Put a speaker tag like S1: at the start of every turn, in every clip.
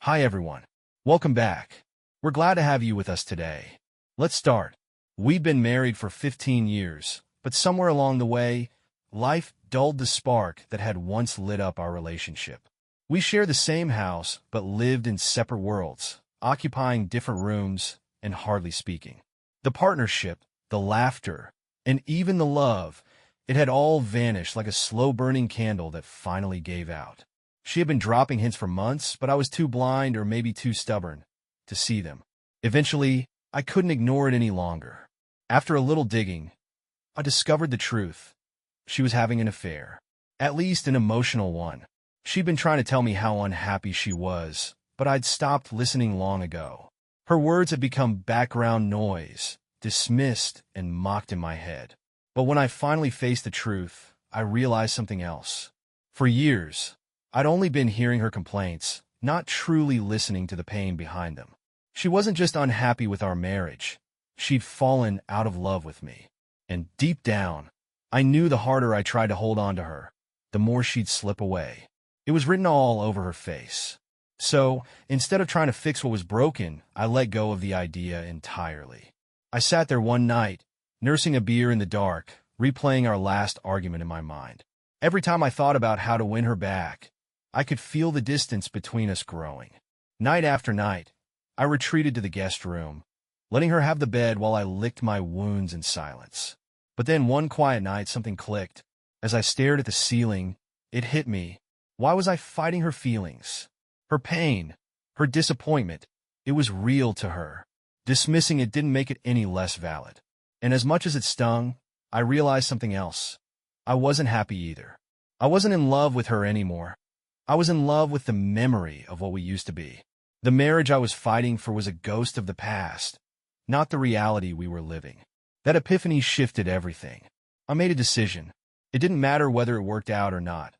S1: Hi everyone. Welcome back. We're glad to have you with us today. Let's start. We've been married for 15 years, but somewhere along the way, life dulled the spark that had once lit up our relationship. We share the same house, but lived in separate worlds, occupying different rooms and hardly speaking. The partnership, the laughter, and even the love, it had all vanished like a slow-burning candle that finally gave out. She had been dropping hints for months, but I was too blind or maybe too stubborn to see them. Eventually, I couldn't ignore it any longer. After a little digging, I discovered the truth. She was having an affair, at least an emotional one. She'd been trying to tell me how unhappy she was, but I'd stopped listening long ago. Her words had become background noise, dismissed and mocked in my head. But when I finally faced the truth, I realized something else. For years, I'd only been hearing her complaints, not truly listening to the pain behind them. She wasn't just unhappy with our marriage. She'd fallen out of love with me. And deep down, I knew the harder I tried to hold on to her, the more she'd slip away. It was written all over her face. So, instead of trying to fix what was broken, I let go of the idea entirely. I sat there one night, nursing a beer in the dark, replaying our last argument in my mind. Every time I thought about how to win her back, I could feel the distance between us growing. Night after night, I retreated to the guest room, letting her have the bed while I licked my wounds in silence. But then one quiet night, something clicked. As I stared at the ceiling, it hit me. Why was I fighting her feelings? Her pain, her disappointment, it was real to her. Dismissing it didn't make it any less valid. And as much as it stung, I realized something else. I wasn't happy either. I wasn't in love with her anymore. I was in love with the memory of what we used to be. The marriage I was fighting for was a ghost of the past, not the reality we were living. That epiphany shifted everything. I made a decision. It didn't matter whether it worked out or not.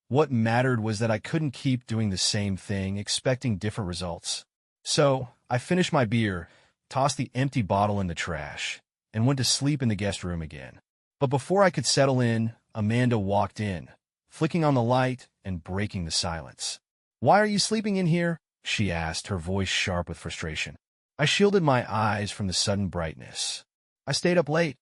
S1: What mattered was that I couldn't keep doing the same thing, expecting different results. So, I finished my beer, tossed the empty bottle in the trash, and went to sleep in the guest room again. But before I could settle in, Amanda walked in, flicking on the light and breaking the silence. "Why are you sleeping in here?" she asked, her voice sharp with frustration. I shielded my eyes from the sudden brightness. "I stayed up late,"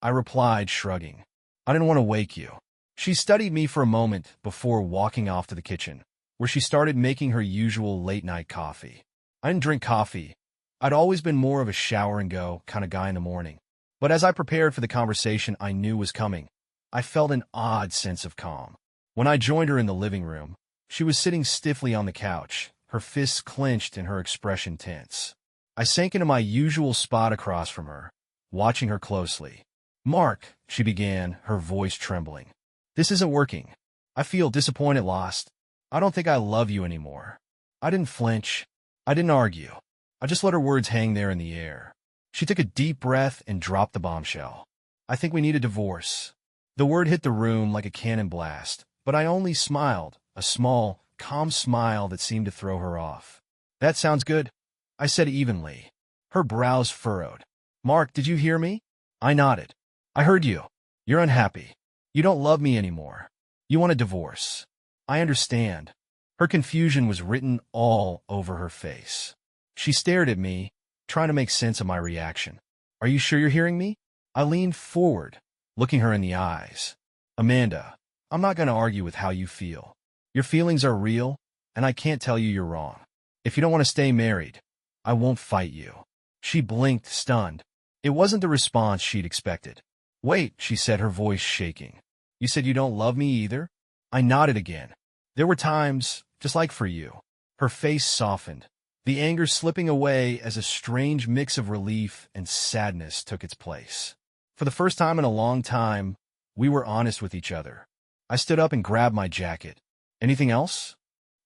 S1: I replied, shrugging. "I didn't want to wake you." She studied me for a moment before walking off to the kitchen, where she started making her usual late-night coffee. I didn't drink coffee. I'd always been more of a shower-and-go kind of guy in the morning. But as I prepared for the conversation I knew was coming, I felt an odd sense of calm. When I joined her in the living room, she was sitting stiffly on the couch, her fists clenched and her expression tense. I sank into my usual spot across from her, watching her closely. "Mark," she began, her voice trembling. "This isn't working. I feel disappointed, lost. I don't think I love you anymore." I didn't flinch. I didn't argue. I just let her words hang there in the air. She took a deep breath and dropped the bombshell. "I think we need a divorce." The word hit the room like a cannon blast, but I only smiled, a small, calm smile that seemed to throw her off. "That sounds good," I said evenly. Her brows furrowed. "Mark, did you hear me?" I nodded. "I heard you. You're unhappy. You don't love me anymore. You want a divorce. I understand." Her confusion was written all over her face. She stared at me, trying to make sense of my reaction. "Are you sure you're hearing me?" I leaned forward, looking her in the eyes. "Amanda, I'm not going to argue with how you feel. Your feelings are real, and I can't tell you you're wrong. If you don't want to stay married, I won't fight you." She blinked, stunned. It wasn't the response she'd expected. "Wait," she said, her voice shaking. "You said you don't love me either?" I nodded again. "There were times, just like for you." Her face softened, the anger slipping away as a strange mix of relief and sadness took its place. For the first time in a long time, we were honest with each other. I stood up and grabbed my jacket. "Anything else?"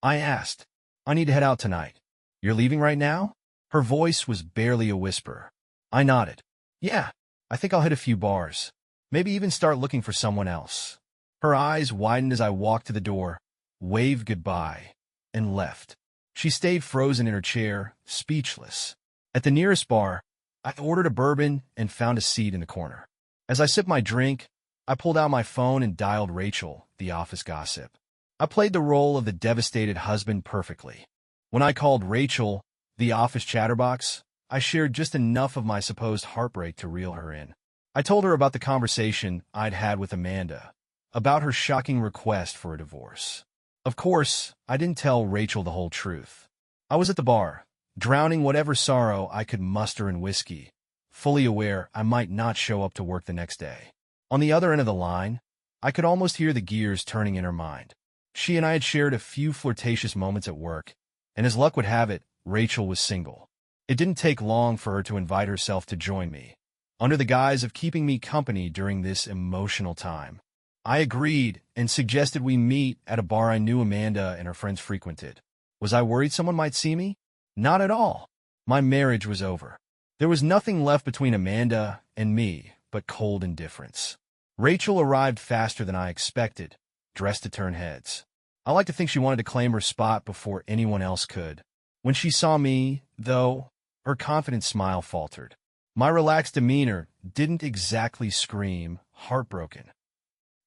S1: I asked. "I need to head out tonight." "You're leaving right now?" Her voice was barely a whisper. I nodded. "Yeah, I think I'll hit a few bars. Maybe even start looking for someone else." Her eyes widened as I walked to the door, waved goodbye, and left. She stayed frozen in her chair, speechless. At the nearest bar, I ordered a bourbon and found a seat in the corner. As I sipped my drink, I pulled out my phone and dialed Rachel, the office gossip. I played the role of the devastated husband perfectly. When I called Rachel, the office chatterbox, I shared just enough of my supposed heartbreak to reel her in. I told her about the conversation I'd had with Amanda, about her shocking request for a divorce. Of course, I didn't tell Rachel the whole truth. I was at the bar, drowning whatever sorrow I could muster in whiskey, fully aware I might not show up to work the next day. On the other end of the line, I could almost hear the gears turning in her mind. She and I had shared a few flirtatious moments at work, and as luck would have it, Rachel was single. It didn't take long for her to invite herself to join me, under the guise of keeping me company during this emotional time. I agreed and suggested we meet at a bar I knew Amanda and her friends frequented. Was I worried someone might see me? Not at all. My marriage was over. There was nothing left between Amanda and me but cold indifference. Rachel arrived faster than I expected, dressed to turn heads. I like to think she wanted to claim her spot before anyone else could. When she saw me, though, her confident smile faltered. My relaxed demeanor didn't exactly scream heartbroken.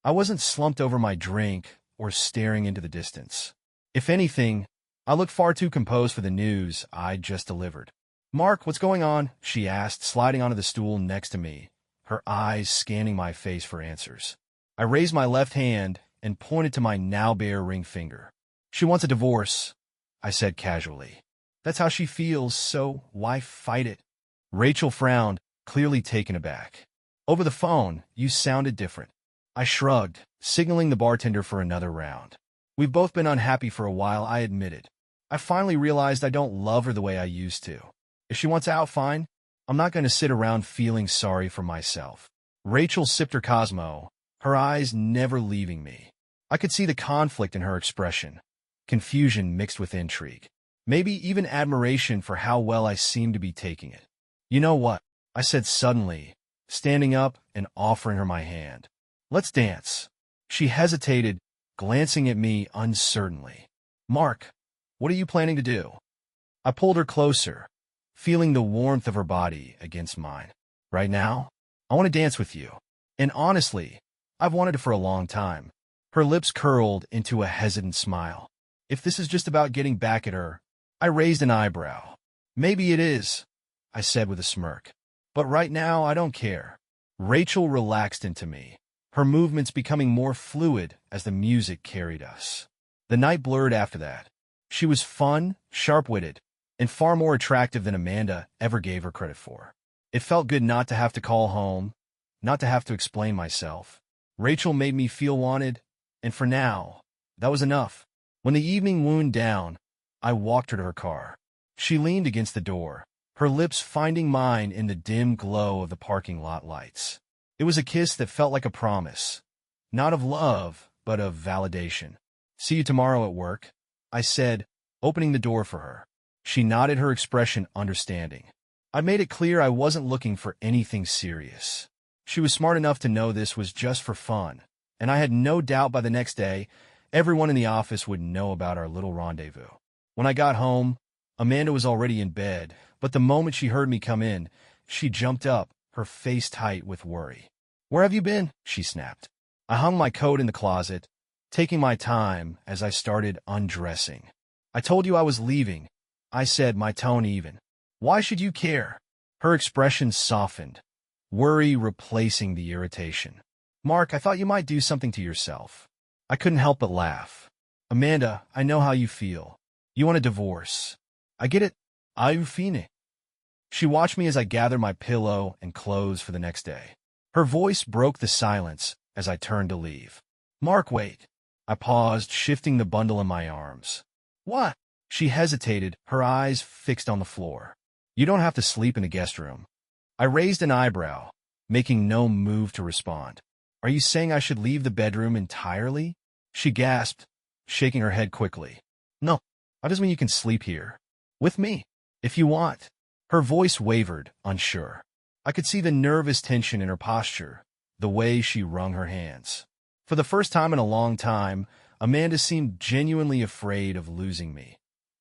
S1: I wasn't slumped over my drink or staring into the distance. If anything, I looked far too composed for the news I'd just delivered. "Mark, what's going on?" she asked, sliding onto the stool next to me, her eyes scanning my face for answers. I raised my left hand and pointed to my now bare ring finger. "She wants a divorce," I said casually. "That's how she feels, so why fight it?" Rachel frowned, clearly taken aback. "Over the phone, you sounded different." I shrugged, signaling the bartender for another round. "We've both been unhappy for a while," I admitted. "I finally realized I don't love her the way I used to. If she wants out, fine. I'm not going to sit around feeling sorry for myself." Rachel sipped her Cosmo, her eyes never leaving me. I could see the conflict in her expression, confusion mixed with intrigue, maybe even admiration for how well I seemed to be taking it. "You know what?" I said suddenly, standing up and offering her my hand. "Let's dance." She hesitated, glancing at me uncertainly. "Mark, what are you planning to do?" I pulled her closer, feeling the warmth of her body against mine. "Right now, I want to dance with you. And honestly, I've wanted it for a long time." Her lips curled into a hesitant smile. "If this is just about getting back at her," I raised an eyebrow. "Maybe it is," I said with a smirk. "But right now, I don't care." Rachel relaxed into me, her movements becoming more fluid as the music carried us. The night blurred after that. She was fun, sharp-witted, and far more attractive than Amanda ever gave her credit for. It felt good not to have to call home, not to have to explain myself. Rachel made me feel wanted, and for now, that was enough. When the evening wound down, I walked her to her car. She leaned against the door, her lips finding mine in the dim glow of the parking lot lights. It was a kiss that felt like a promise, not of love, but of validation. "See you tomorrow at work," I said, opening the door for her. She nodded, her expression understanding. I made it clear I wasn't looking for anything serious. She was smart enough to know this was just for fun, and I had no doubt by the next day, everyone in the office would know about our little rendezvous. When I got home, Amanda was already in bed, but the moment she heard me come in, she jumped up, her face tight with worry. "Where have you been?" she snapped. I hung my coat in the closet, taking my time as I started undressing. "I told you I was leaving," I said, my tone even. "Why should you care?" Her expression softened, worry replacing the irritation. "Mark, I thought you might do something to yourself." I couldn't help but laugh. "Amanda, I know how you feel. You want a divorce. I get it. Au fine." She watched me as I gathered my pillow and clothes for the next day. Her voice broke the silence as I turned to leave. "Mark, wait." I paused, shifting the bundle in my arms. "What?" She hesitated, her eyes fixed on the floor. "You don't have to sleep in the guest room." I raised an eyebrow, making no move to respond. "Are you saying I should leave the bedroom entirely?" She gasped, shaking her head quickly. "No, that doesn't mean you can sleep here. With me, if you want." Her voice wavered, unsure. I could see the nervous tension in her posture, the way she wrung her hands. For the first time in a long time, Amanda seemed genuinely afraid of losing me.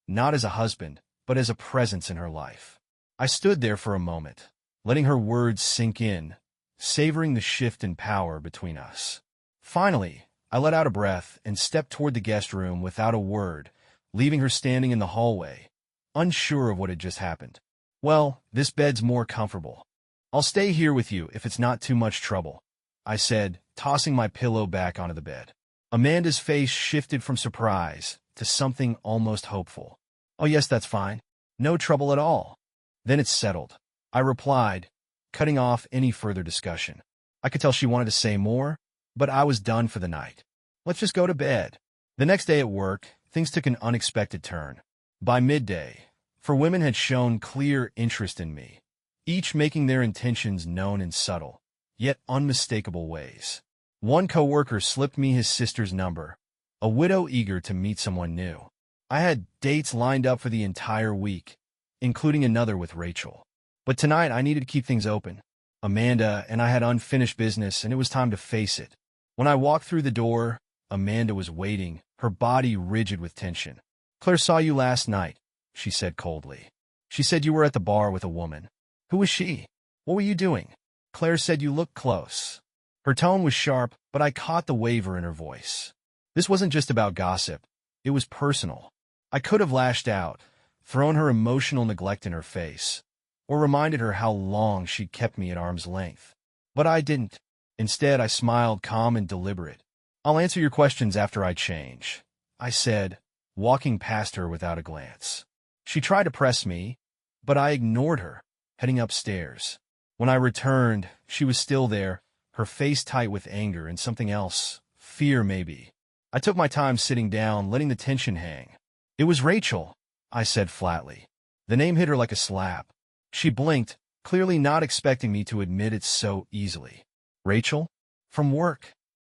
S1: Not as a husband, but as a presence in her life. I stood there for a moment, letting her words sink in, savoring the shift in power between us. Finally, I let out a breath and stepped toward the guest room without a word, leaving her standing in the hallway, unsure of what had just happened. "Well, this bed's more comfortable. I'll stay here with you if it's not too much trouble," I said, tossing my pillow back onto the bed. Amanda's face shifted from surprise to something almost hopeful. "Oh yes, that's fine. No trouble at all." "Then it's settled," I replied, cutting off any further discussion. I could tell she wanted to say more, but I was done for the night. "Let's just go to bed." The next day at work, things took an unexpected turn. By midday, four women had shown clear interest in me, each making their intentions known in subtle, yet unmistakable ways. One coworker slipped me his sister's number, a widow eager to meet someone new. I had dates lined up for the entire week, including another with Rachel. But tonight I needed to keep things open. Amanda and I had unfinished business, and it was time to face it. When I walked through the door, Amanda was waiting, her body rigid with tension. "Claire saw you last night," she said coldly. "She said you were at the bar with a woman." "Who was she? What were you doing?" "Claire said you looked close." Her tone was sharp, but I caught the waver in her voice. This wasn't just about gossip. It was personal. I could have lashed out, thrown her emotional neglect in her face, or reminded her how long she'd kept me at arm's length. But I didn't. Instead, I smiled, calm and deliberate. "I'll answer your questions after I change," I said, walking past her without a glance. She tried to press me, but I ignored her, heading upstairs. When I returned, she was still there, her face tight with anger and something else, fear maybe. I took my time sitting down, letting the tension hang. "It was Rachel," I said flatly. The name hit her like a slap. She blinked, clearly not expecting me to admit it so easily. "Rachel? From work?"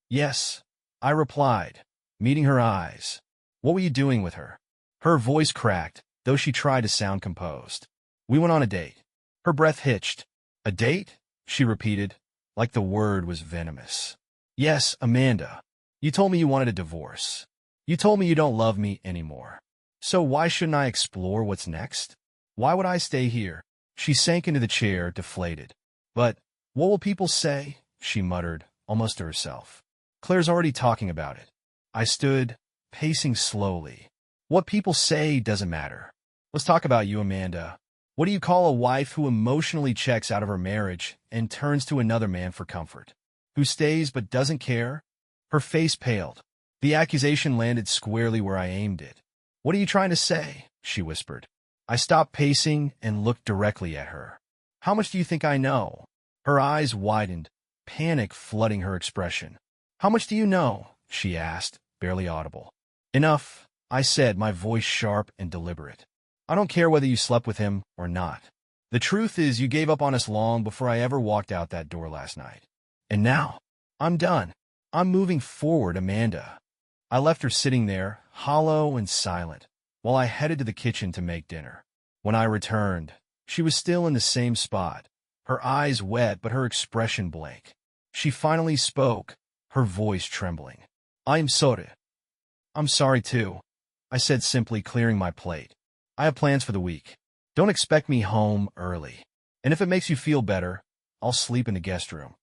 S1: "Yes," I replied, meeting her eyes. "What were you doing with her?" Her voice cracked, though she tried to sound composed. "We went on a date." Her breath hitched. "A date?" she repeated, like the word was venomous. "Yes, Amanda. You told me you wanted a divorce. You told me you don't love me anymore. So why shouldn't I explore what's next? Why would I stay here?" She sank into the chair, deflated. "But what will people say?" she muttered, almost to herself. "Claire's already talking about it." I stood, pacing slowly. "What people say doesn't matter. Let's talk about you, Amanda. What do you call a wife who emotionally checks out of her marriage and turns to another man for comfort? Who stays but doesn't care?" Her face paled. The accusation landed squarely where I aimed it. "What are you trying to say?" she whispered. I stopped pacing and looked directly at her. "How much do you think I know?" Her eyes widened, panic flooding her expression. "How much do you know?" she asked, barely audible. "Enough," I said, my voice sharp and deliberate. "I don't care whether you slept with him or not. The truth is you gave up on us long before I ever walked out that door last night. And now, I'm done. I'm moving forward, Amanda." I left her sitting there, hollow and silent, while I headed to the kitchen to make dinner. When I returned, she was still in the same spot, her eyes wet but her expression blank. She finally spoke, her voice trembling. "I'm sorry." "I'm sorry too," I said simply, clearing my plate. "I have plans for the week. Don't expect me home early. And if it makes you feel better, I'll sleep in the guest room."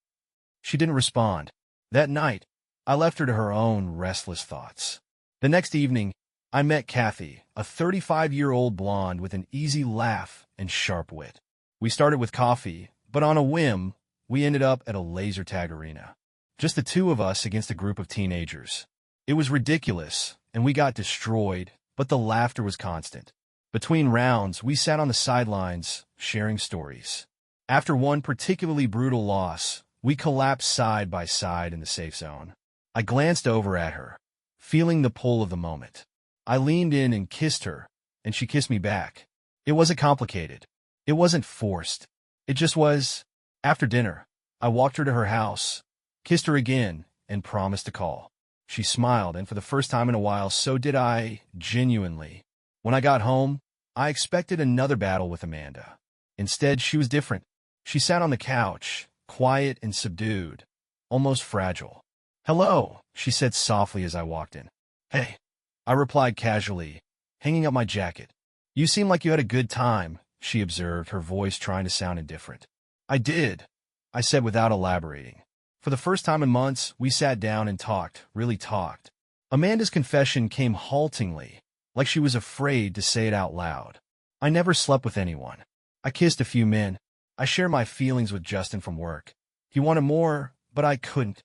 S1: She didn't respond. That night, I left her to her own restless thoughts. The next evening, I met Kathy, a 35-year-old blonde with an easy laugh and sharp wit. We started with coffee, but on a whim, we ended up at a laser tag arena. Just the two of us against a group of teenagers. It was ridiculous, and we got destroyed, but the laughter was constant. Between rounds, we sat on the sidelines, sharing stories. After one particularly brutal loss, we collapsed side by side in the safe zone. I glanced over at her, feeling the pull of the moment. I leaned in and kissed her, and she kissed me back. It wasn't complicated. It wasn't forced. It just was. After dinner, I walked her to her house, kissed her again, and promised to call. She smiled, and for the first time in a while, so did I, genuinely. When I got home, I expected another battle with Amanda. Instead, she was different. She sat on the couch, quiet and subdued, almost fragile. "Hello," she said softly as I walked in. "Hey," I replied casually, hanging up my jacket. "You seem like you had a good time," she observed, her voice trying to sound indifferent. "I did," I said without elaborating. For the first time in months, we sat down and talked, really talked. Amanda's confession came haltingly, like she was afraid to say it out loud. I never slept with anyone. I kissed a few men. I shared my feelings with Justin from work. He wanted more, but I couldn't.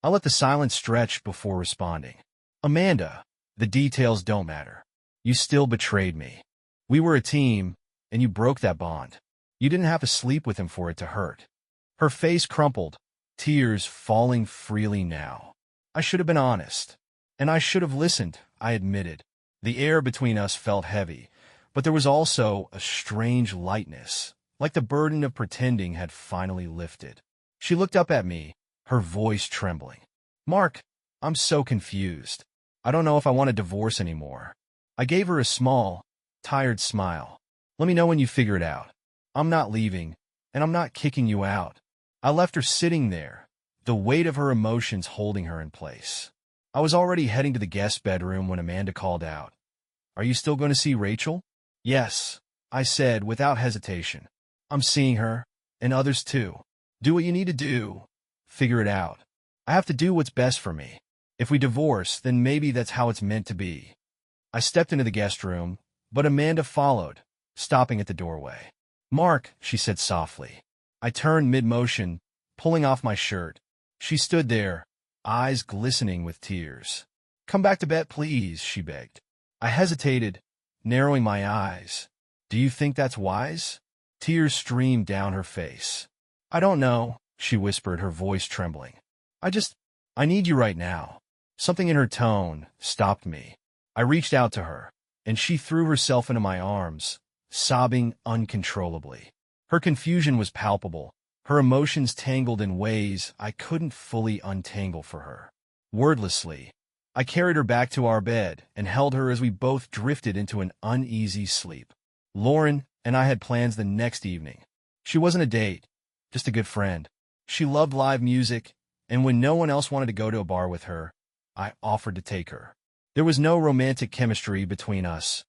S1: I let the silence stretch before responding. Amanda, the details don't matter. You still betrayed me. We were a team, and you broke that bond. You didn't have to sleep with him for it to hurt. Her face crumpled, tears falling freely now. I should have been honest. And I should have listened, I admitted. The air between us felt heavy, but there was also a strange lightness, like the burden of pretending had finally lifted. She looked up at me, her voice trembling. Mark, I'm so confused. I don't know if I want a divorce anymore. I gave her a small, tired smile. Let me know when you figure it out. I'm not leaving, and I'm not kicking you out. I left her sitting there, the weight of her emotions holding her in place. I was already heading to the guest bedroom when Amanda called out. Are you still going to see Rachel? Yes, I said without hesitation. I'm seeing her, and others too. Do what you need to do. Figure it out. I have to do what's best for me. If we divorce, then maybe that's how it's meant to be. I stepped into the guest room, but Amanda followed, stopping at the doorway. Mark, she said softly. I turned mid-motion, pulling off my shirt. She stood there, eyes glistening with tears. Come back to bed, please, she begged. I hesitated, narrowing my eyes. Do you think that's wise? Tears streamed down her face. I don't know, she whispered, her voice trembling. I need you right now. Something in her tone stopped me. I reached out to her, and she threw herself into my arms, sobbing uncontrollably. Her confusion was palpable, her emotions tangled in ways I couldn't fully untangle for her. Wordlessly, I carried her back to our bed and held her as we both drifted into an uneasy sleep. Lauren and I had plans the next evening. She wasn't a date, just a good friend. She loved live music, and when no one else wanted to go to a bar with her, I offered to take her. There was no romantic chemistry between us,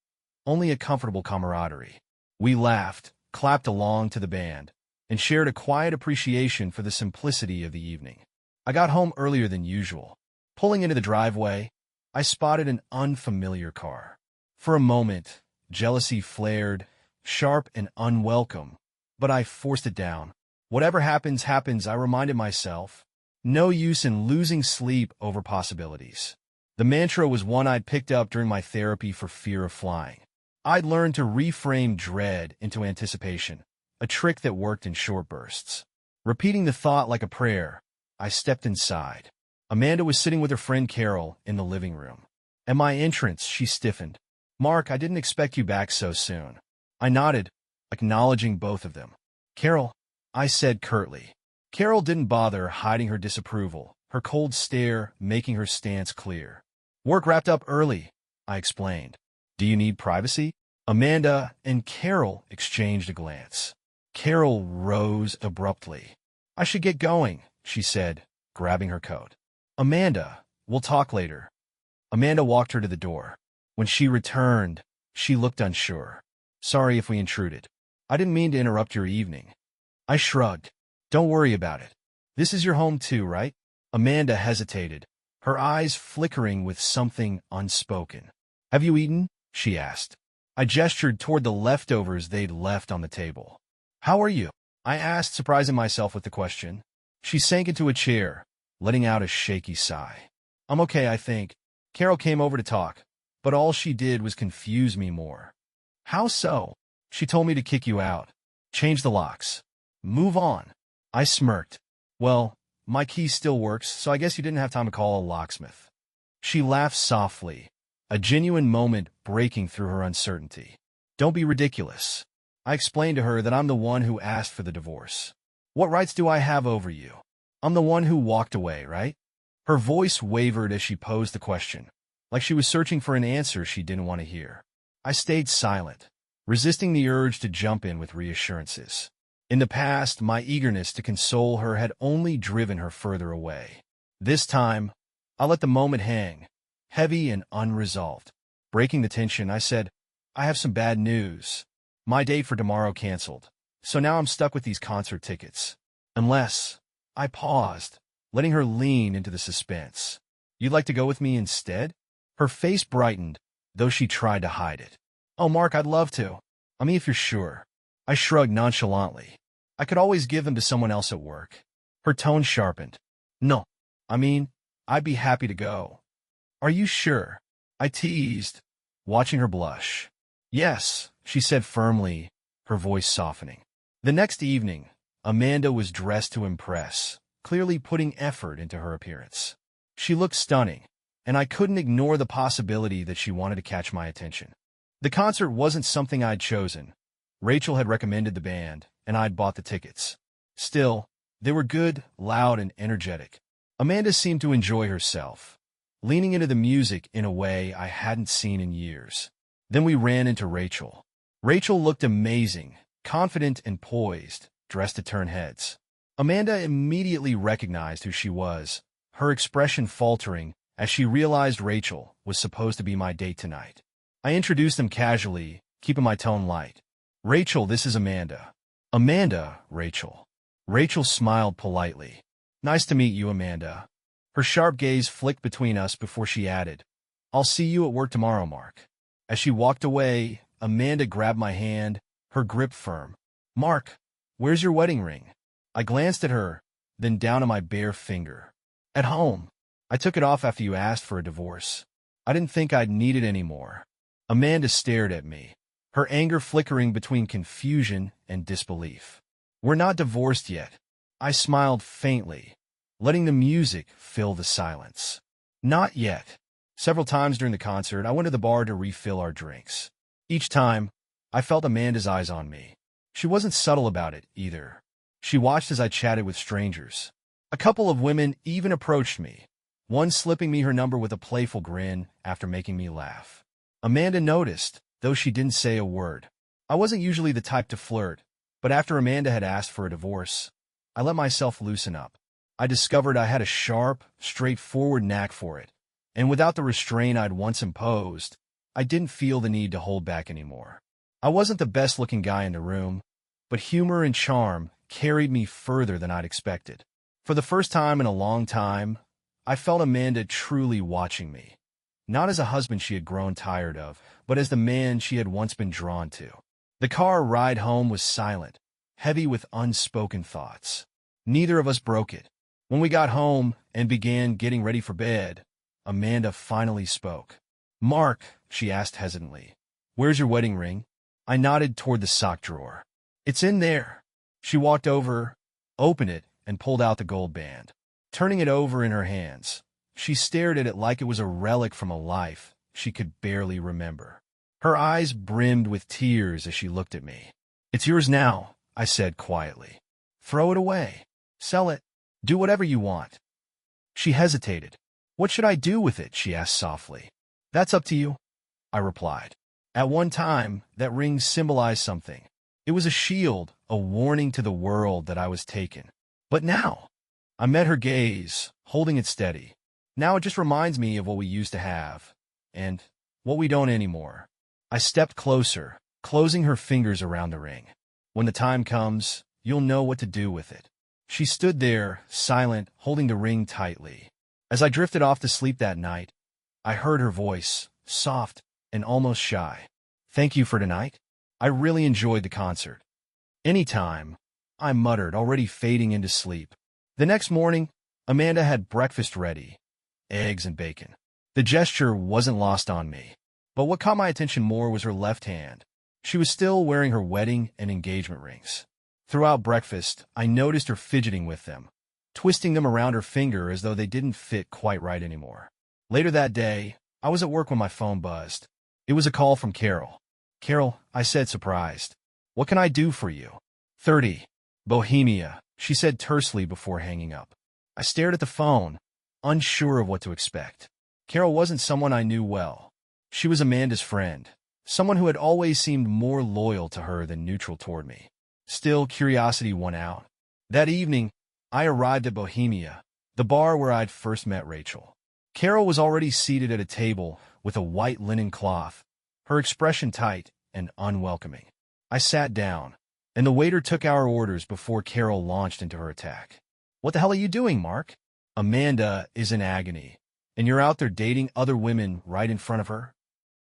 S1: only a comfortable camaraderie. We laughed, clapped along to the band, and shared a quiet appreciation for the simplicity of the evening. I got home earlier than usual. Pulling into the driveway, I spotted an unfamiliar car. For a moment, jealousy flared, sharp and unwelcome, but I forced it down. Whatever happens, happens, I reminded myself. No use in losing sleep over possibilities. The mantra was one I'd picked up during my therapy for fear of flying. I'd learned to reframe dread into anticipation, a trick that worked in short bursts. Repeating the thought like a prayer, I stepped inside. Amanda was sitting with her friend Carol in the living room. At my entrance, she stiffened. Mark, I didn't expect you back so soon. I nodded, acknowledging both of them. Carol, I said curtly. Carol didn't bother hiding her disapproval, her cold stare making her stance clear. Work wrapped up early, I explained. Do you need privacy? Amanda and Carol exchanged a glance. Carol rose abruptly. I should get going, she said, grabbing her coat. Amanda, we'll talk later. Amanda walked her to the door. When she returned, she looked unsure. Sorry if we intruded. I didn't mean to interrupt your evening. I shrugged. Don't worry about it. This is your home too, right? Amanda hesitated, her eyes flickering with something unspoken. Have you eaten? She asked. I gestured toward the leftovers they'd left on the table. How are you? I asked, surprising myself with the question. She sank into a chair, letting out a shaky sigh. I'm okay, I think. Carol came over to talk, but all she did was confuse me more. How so? She told me to kick you out. Change the locks. Move on. I smirked. Well, my key still works, so I guess you didn't have time to call a locksmith. She laughed softly, a genuine moment breaking through her uncertainty. Don't be ridiculous. I explained to her that I'm the one who asked for the divorce. What rights do I have over you? I'm the one who walked away, right? Her voice wavered as she posed the question, like she was searching for an answer she didn't want to hear. I stayed silent, resisting the urge to jump in with reassurances. In the past, my eagerness to console her had only driven her further away. This time, I let the moment hang, heavy and unresolved. Breaking the tension, I said, I have some bad news. My date for tomorrow canceled, so now I'm stuck with these concert tickets. Unless, I paused, letting her lean into the suspense. You'd like to go with me instead? Her face brightened, though she tried to hide it. "Oh, Mark, I'd love to. I mean, if you're sure." I shrugged nonchalantly. I could always give them to someone else at work. Her tone sharpened. "No. I mean, I'd be happy to go." "Are you sure?" I teased, watching her blush. "Yes," she said firmly, her voice softening. The next evening, Amanda was dressed to impress, clearly putting effort into her appearance. She looked stunning, and I couldn't ignore the possibility that she wanted to catch my attention. The concert wasn't something I'd chosen. Rachel had recommended the band, and I'd bought the tickets. Still, they were good, loud, and energetic. Amanda seemed to enjoy herself, leaning into the music in a way I hadn't seen in years. Then we ran into Rachel. Rachel looked amazing, confident and poised, dressed to turn heads. Amanda immediately recognized who she was, her expression faltering as she realized Rachel was supposed to be my date tonight. I introduced them casually, keeping my tone light. "Rachel, this is Amanda." "Amanda, Rachel." Rachel smiled politely. "Nice to meet you, Amanda." Her sharp gaze flicked between us before she added, "I'll see you at work tomorrow, Mark." As she walked away, Amanda grabbed my hand, her grip firm. "Mark, where's your wedding ring?" I glanced at her, then down at my bare finger. "At home. I took it off after you asked for a divorce. I didn't think I'd need it anymore." Amanda stared at me, her anger flickering between confusion and disbelief. "We're not divorced yet." I smiled faintly, letting the music fill the silence. "Not yet." Several times during the concert, I went to the bar to refill our drinks. Each time, I felt Amanda's eyes on me. She wasn't subtle about it, either. She watched as I chatted with strangers. A couple of women even approached me, one slipping me her number with a playful grin after making me laugh. Amanda noticed, though she didn't say a word. I wasn't usually the type to flirt, but after Amanda had asked for a divorce, I let myself loosen up. I discovered I had a sharp, straightforward knack for it, and without the restraint I'd once imposed, I didn't feel the need to hold back anymore. I wasn't the best-looking guy in the room, but humor and charm carried me further than I'd expected. For the first time in a long time, I felt Amanda truly watching me. Not as a husband she had grown tired of, but as the man she had once been drawn to. The car ride home was silent, heavy with unspoken thoughts. Neither of us broke it. When we got home and began getting ready for bed, Amanda finally spoke. "Mark," she asked hesitantly, "where's your wedding ring?" I nodded toward the sock drawer. "It's in there." She walked over, opened it, and pulled out the gold band. Turning it over in her hands, she stared at it like it was a relic from a life she could barely remember. Her eyes brimmed with tears as she looked at me. "It's yours now," I said quietly. "Throw it away. Sell it. Do whatever you want." She hesitated. "What should I do with it?" she asked softly. "That's up to you," I replied. At one time, that ring symbolized something. It was a shield, a warning to the world that I was taken. But now, I met her gaze, holding it steady. Now it just reminds me of what we used to have, and what we don't anymore. I stepped closer, closing her fingers around the ring. "When the time comes, you'll know what to do with it." She stood there, silent, holding the ring tightly. As I drifted off to sleep that night, I heard her voice, soft and almost shy. "Thank you for tonight. I really enjoyed the concert." "Anytime," I muttered, already fading into sleep. The next morning, Amanda had breakfast ready, eggs and bacon. The gesture wasn't lost on me, but what caught my attention more was her left hand. She was still wearing her wedding and engagement rings. Throughout breakfast, I noticed her fidgeting with them, twisting them around her finger as though they didn't fit quite right anymore. Later that day, I was at work when my phone buzzed. It was a call from Carol. "Carol," I said, surprised. "What can I do for you?" 30. Bohemia, she said tersely before hanging up. I stared at the phone, unsure of what to expect. Carol wasn't someone I knew well. She was Amanda's friend, someone who had always seemed more loyal to her than neutral toward me. Still, curiosity won out. That evening, I arrived at Bohemia, the bar where I'd first met Rachel. Carol was already seated at a table with a white linen cloth, her expression tight and unwelcoming. I sat down, and the waiter took our orders before Carol launched into her attack. "What the hell are you doing, Mark? Amanda is in agony, and you're out there dating other women right in front of her?"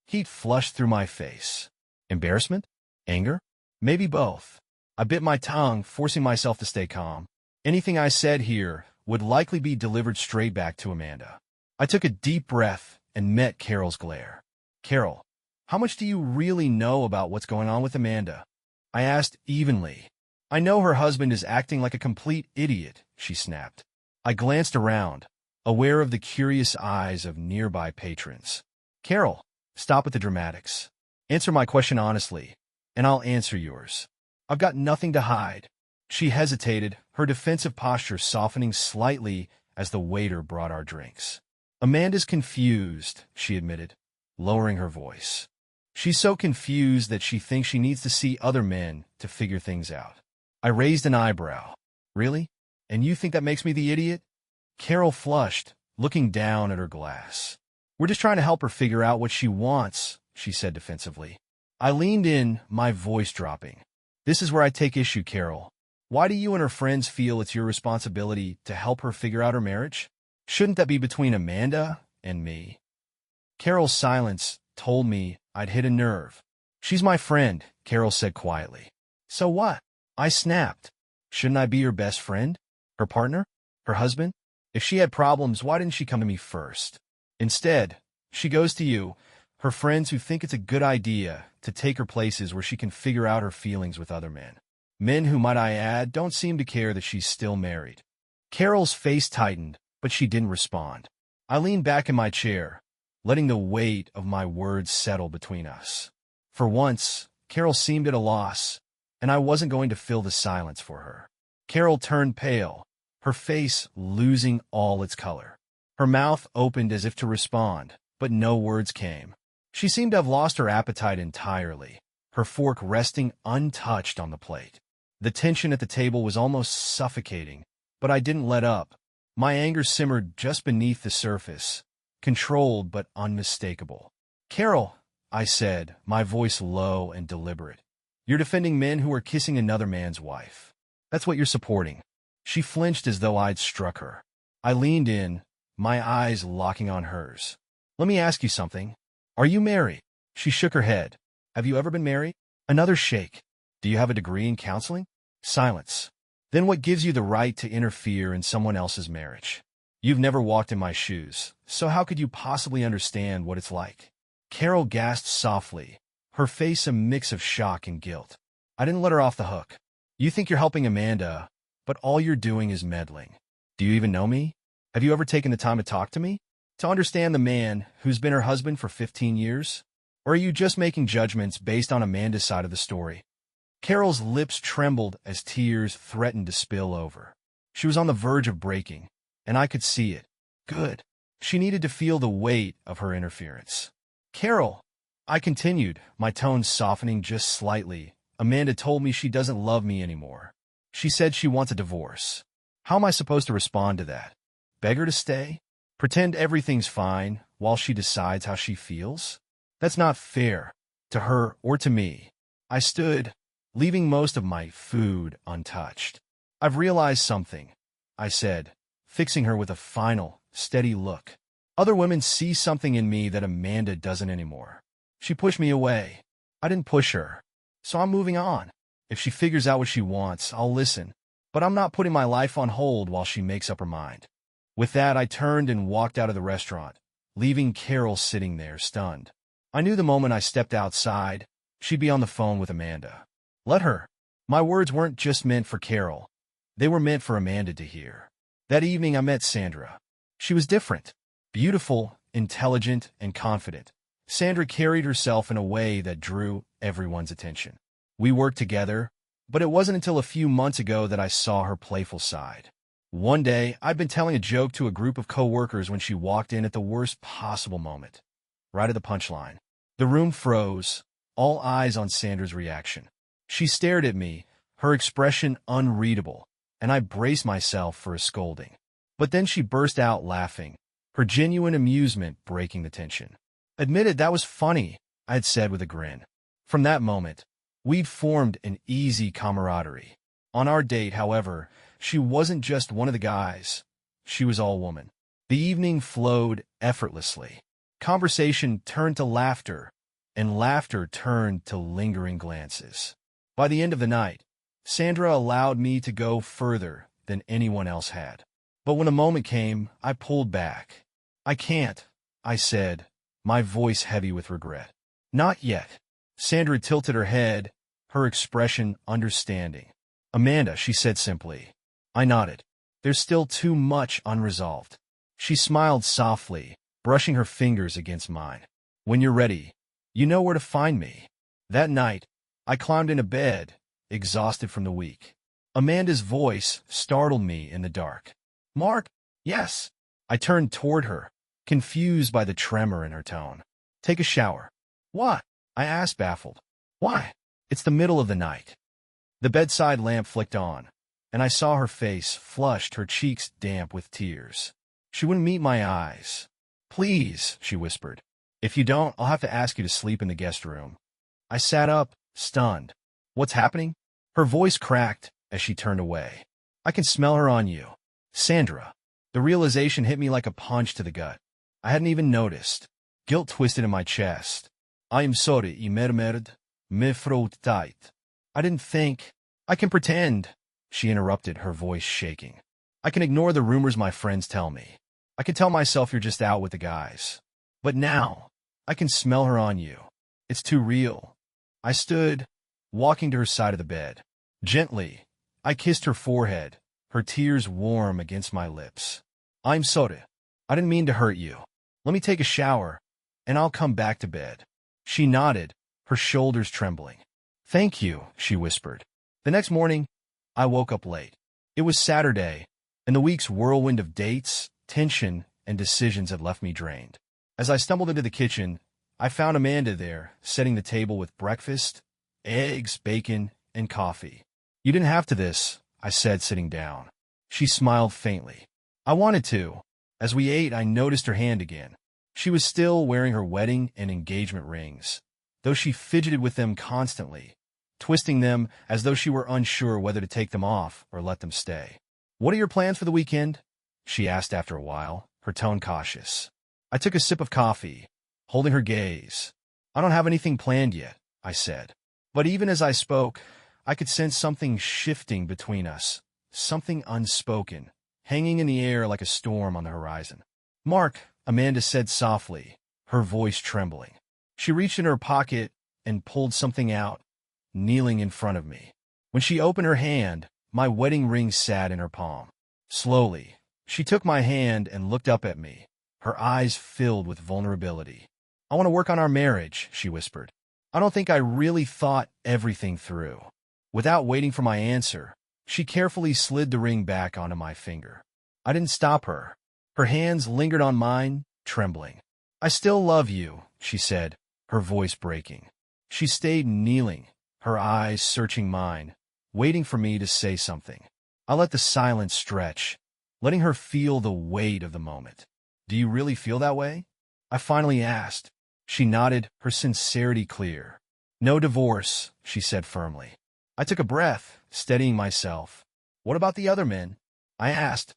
S1: Heat flushed through my face. Embarrassment? Anger? Maybe both. I bit my tongue, forcing myself to stay calm. Anything I said here would likely be delivered straight back to Amanda. I took a deep breath and met Carol's glare. Carol, how much do you really know about what's going on with Amanda? I asked evenly. I know her husband is acting like a complete idiot, she snapped. I glanced around, aware of the curious eyes of nearby patrons. Carol, stop with the dramatics. Answer my question honestly, and I'll answer yours. I've got nothing to hide. She hesitated, her defensive posture softening slightly as the waiter brought our drinks. Amanda's confused, she admitted, lowering her voice. She's so confused that she thinks she needs to see other men to figure things out. I raised an eyebrow. Really? And you think that makes me the idiot? Carol flushed, looking down at her glass. We're just trying to help her figure out what she wants, she said defensively. I leaned in, my voice dropping. This is where I take issue, Carol. Why do you and her friends feel it's your responsibility to help her figure out her marriage? Shouldn't that be between Amanda and me? Carol's silence told me I'd hit a nerve. She's my friend, Carol said quietly. So what? I snapped. Shouldn't I be her best friend? Her partner? Her husband? If she had problems, why didn't she come to me first? Instead, she goes to you, her friends who think it's a good idea to take her places where she can figure out her feelings with other men. Men who, might I add, don't seem to care that she's still married. Carol's face tightened, but she didn't respond. I leaned back in my chair, letting the weight of my words settle between us. For once, Carol seemed at a loss, and I wasn't going to fill the silence for her. Carol turned pale, her face losing all its color. Her mouth opened as if to respond, but no words came. She seemed to have lost her appetite entirely, her fork resting untouched on the plate. The tension at the table was almost suffocating, but I didn't let up. My anger simmered just beneath the surface, controlled but unmistakable. Carol, I said, my voice low and deliberate. You're defending men who are kissing another man's wife. That's what you're supporting. She flinched as though I'd struck her. I leaned in, my eyes locking on hers. Let me ask you something. Are you married? She shook her head. Have you ever been married? Another shake. Do you have a degree in counseling? Silence. Then what gives you the right to interfere in someone else's marriage? You've never walked in my shoes, so how could you possibly understand what it's like? Carol gasped softly, her face a mix of shock and guilt. I didn't let her off the hook. You think you're helping Amanda, but all you're doing is meddling. Do you even know me? Have you ever taken the time to talk to me? To understand the man who's been her husband for 15 years? Or are you just making judgments based on Amanda's side of the story? Carol's lips trembled as tears threatened to spill over. She was on the verge of breaking, and I could see it. Good. She needed to feel the weight of her interference. Carol, I continued, my tone softening just slightly. Amanda told me she doesn't love me anymore. She said she wants a divorce. How am I supposed to respond to that? Beg her to stay? Pretend everything's fine while she decides how she feels? That's not fair, to her or to me. I stood, leaving most of my food untouched. I've realized something, I said, fixing her with a final, steady look. Other women see something in me that Amanda doesn't anymore. She pushed me away. I didn't push her, so I'm moving on. If she figures out what she wants, I'll listen, but I'm not putting my life on hold while she makes up her mind. With that, I turned and walked out of the restaurant, leaving Carol sitting there, stunned. I knew the moment I stepped outside, she'd be on the phone with Amanda. Let her. My words weren't just meant for Carol. They were meant for Amanda to hear. That evening, I met Sandra. She was different. Beautiful, intelligent, and confident. Sandra carried herself in a way that drew everyone's attention. We worked together, but it wasn't until a few months ago that I saw her playful side. One day, I'd been telling a joke to a group of coworkers when she walked in at the worst possible moment, right at the punchline. The room froze, all eyes on Sandra's reaction. She stared at me, her expression unreadable, and I braced myself for a scolding. But then she burst out laughing, her genuine amusement breaking the tension. Admitted that was funny, I'd said with a grin. From that moment, we'd formed an easy camaraderie. On our date, however, she wasn't just one of the guys. She was all woman. The evening flowed effortlessly. Conversation turned to laughter, and laughter turned to lingering glances. By the end of the night, Sandra allowed me to go further than anyone else had. But when a moment came, I pulled back. "I can't," I said, my voice heavy with regret. "Not yet." Sandra tilted her head, her expression understanding. "Amanda," she said simply. I nodded. "There's still too much unresolved." She smiled softly, brushing her fingers against mine. "When you're ready, you know where to find me." That night, I climbed into bed, exhausted from the week. Amanda's voice startled me in the dark. "Mark?" "Yes." I turned toward her, confused by the tremor in her tone. "Take a shower." "What?" I asked, baffled. "Why?" "It's the middle of the night." The bedside lamp flicked on, and I saw her face flushed, her cheeks damp with tears. She wouldn't meet my eyes. "Please," she whispered. "If you don't, I'll have to ask you to sleep in the guest room." I sat up, stunned. "What's happening?" Her voice cracked as she turned away. "I can smell her on you." "Sandra." The realization hit me like a punch to the gut. I hadn't even noticed. Guilt twisted in my chest. "I am sorry, I murmured, me throat tight." "I didn't think." "I can pretend," she interrupted, her voice shaking. "I can ignore the rumors my friends tell me. I can tell myself you're just out with the guys. But now, I can smell her on you. It's too real." I stood, walking to her side of the bed. Gently, I kissed her forehead, her tears warm against my lips. "I'm sorry. I didn't mean to hurt you. Let me take a shower, and I'll come back to bed." She nodded, her shoulders trembling. "Thank you," she whispered. The next morning, I woke up late. It was Saturday, and the week's whirlwind of dates, tension, and decisions had left me drained. As I stumbled into the kitchen, I found Amanda there, setting the table with breakfast, eggs, bacon, and coffee. "You didn't have to this," I said, sitting down. She smiled faintly. "I wanted to." As we ate, I noticed her hand again. She was still wearing her wedding and engagement rings, though she fidgeted with them constantly, twisting them as though she were unsure whether to take them off or let them stay. "What are your plans for the weekend?" she asked after a while, her tone cautious. I took a sip of coffee, holding her gaze. "I don't have anything planned yet," I said. But even as I spoke, I could sense something shifting between us, something unspoken, hanging in the air like a storm on the horizon. "Mark," Amanda said softly, her voice trembling. She reached in her pocket and pulled something out, kneeling in front of me. When she opened her hand, my wedding ring sat in her palm. Slowly, she took my hand and looked up at me, her eyes filled with vulnerability. "I want to work on our marriage," she whispered. I don't think I really thought everything through. Without waiting for my answer, she carefully slid the ring back onto my finger. I didn't stop her. Her hands lingered on mine, trembling. "I still love you," she said, her voice breaking. She stayed kneeling, her eyes searching mine, waiting for me to say something. I let the silence stretch, letting her feel the weight of the moment. "Do you really feel that way?" I finally asked. She nodded, her sincerity clear. "No divorce," she said firmly. I took a breath, steadying myself. "What about the other men?" I asked,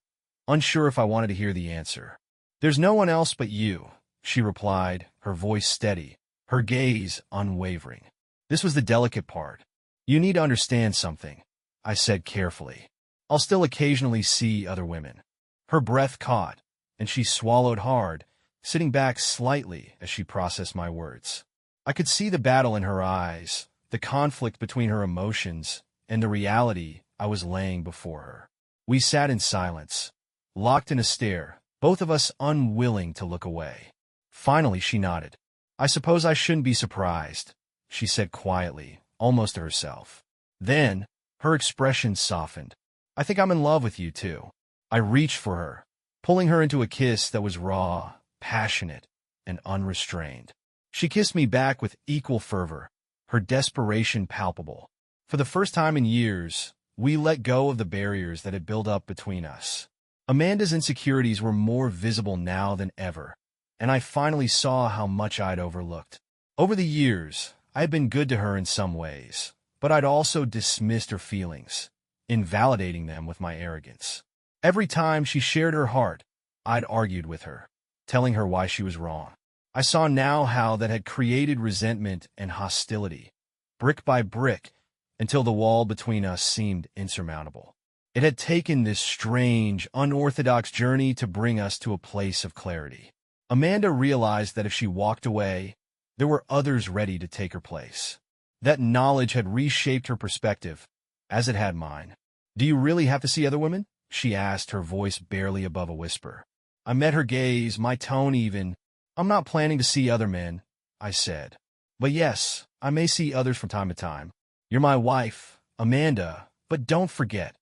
S1: unsure if I wanted to hear the answer. "There's no one else but you," she replied, her voice steady, her gaze unwavering. This was the delicate part. "You need to understand something," I said carefully. "I'll still occasionally see other women." Her breath caught, and she swallowed hard, sitting back slightly as she processed my words. I could see the battle in her eyes, the conflict between her emotions and the reality I was laying before her. We sat in silence, locked in a stare, both of us unwilling to look away. Finally, she nodded. "I suppose I shouldn't be surprised," she said quietly, almost to herself. Then, her expression softened. "I think I'm in love with you, too." I reached for her, pulling her into a kiss that was raw, passionate, and unrestrained. She kissed me back with equal fervor, her desperation palpable. For the first time in years, we let go of the barriers that had built up between us. Amanda's insecurities were more visible now than ever, and I finally saw how much I'd overlooked. Over the years, I had been good to her in some ways, but I'd also dismissed her feelings, invalidating them with my arrogance. Every time she shared her heart, I'd argued with her, telling her why she was wrong. I saw now how that had created resentment and hostility, brick by brick, until the wall between us seemed insurmountable. It had taken this strange, unorthodox journey to bring us to a place of clarity. Amanda realized that if she walked away, there were others ready to take her place. That knowledge had reshaped her perspective, as it had mine. "Do you really have to see other women?" she asked, her voice barely above a whisper. I met her gaze, my tone even. "I'm not planning to see other men," I said. "But yes, I may see others from time to time. You're my wife, Amanda, but don't forget,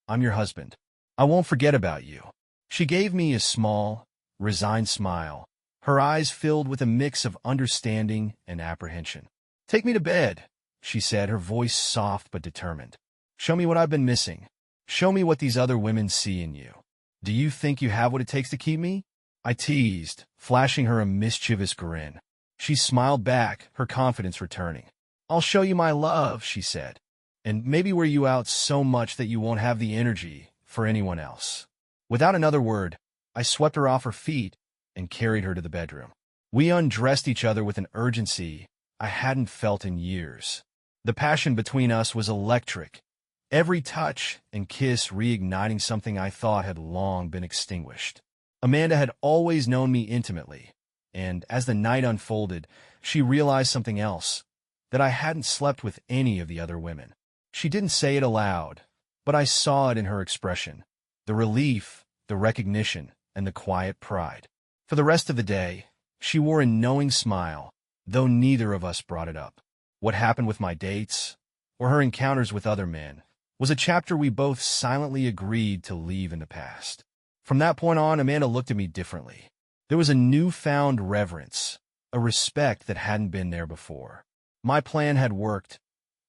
S1: I'm your husband. I won't forget about you." She gave me a small, resigned smile, her eyes filled with a mix of understanding and apprehension. "Take me to bed," she said, her voice soft but determined. "Show me what I've been missing. Show me what these other women see in you. Do you think you have what it takes to keep me?" I teased, flashing her a mischievous grin. She smiled back, her confidence returning. "I'll show you my love," she said, "and maybe wear you out so much that you won't have the energy for anyone else." Without another word, I swept her off her feet and carried her to the bedroom. We undressed each other with an urgency I hadn't felt in years. The passion between us was electric, every touch and kiss reigniting something I thought had long been extinguished. Amanda had always known me intimately, and as the night unfolded, she realized something else, that I hadn't slept with any of the other women. She didn't say it aloud, but I saw it in her expression, the relief, the recognition, and the quiet pride. For the rest of the day, she wore a knowing smile, though neither of us brought it up. What happened with my dates, or her encounters with other men, was a chapter we both silently agreed to leave in the past. From that point on, Amanda looked at me differently. There was a newfound reverence, a respect that hadn't been there before. My plan had worked,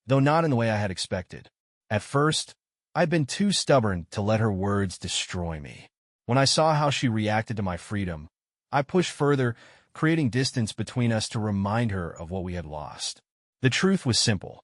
S1: though not in the way I had expected. At first, I'd been too stubborn to let her words destroy me. When I saw how she reacted to my freedom, I pushed further, creating distance between us to remind her of what we had lost. The truth was simple.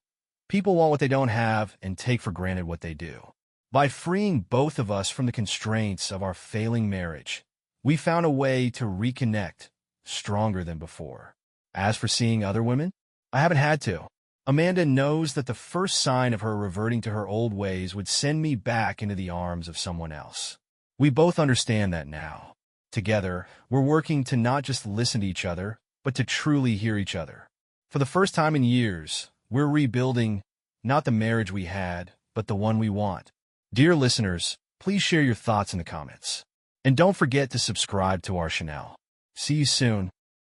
S1: People want what they don't have and take for granted what they do. By freeing both of us from the constraints of our failing marriage, we found a way to reconnect, stronger than before. As for seeing other women, I haven't had to. Amanda knows that the first sign of her reverting to her old ways would send me back into the arms of someone else. We both understand that now. Together, we're working to not just listen to each other, but to truly hear each other. For the first time in years, we're rebuilding not the marriage we had, but the one we want. Dear listeners, please share your thoughts in the comments. And don't forget to subscribe to our channel. See you soon.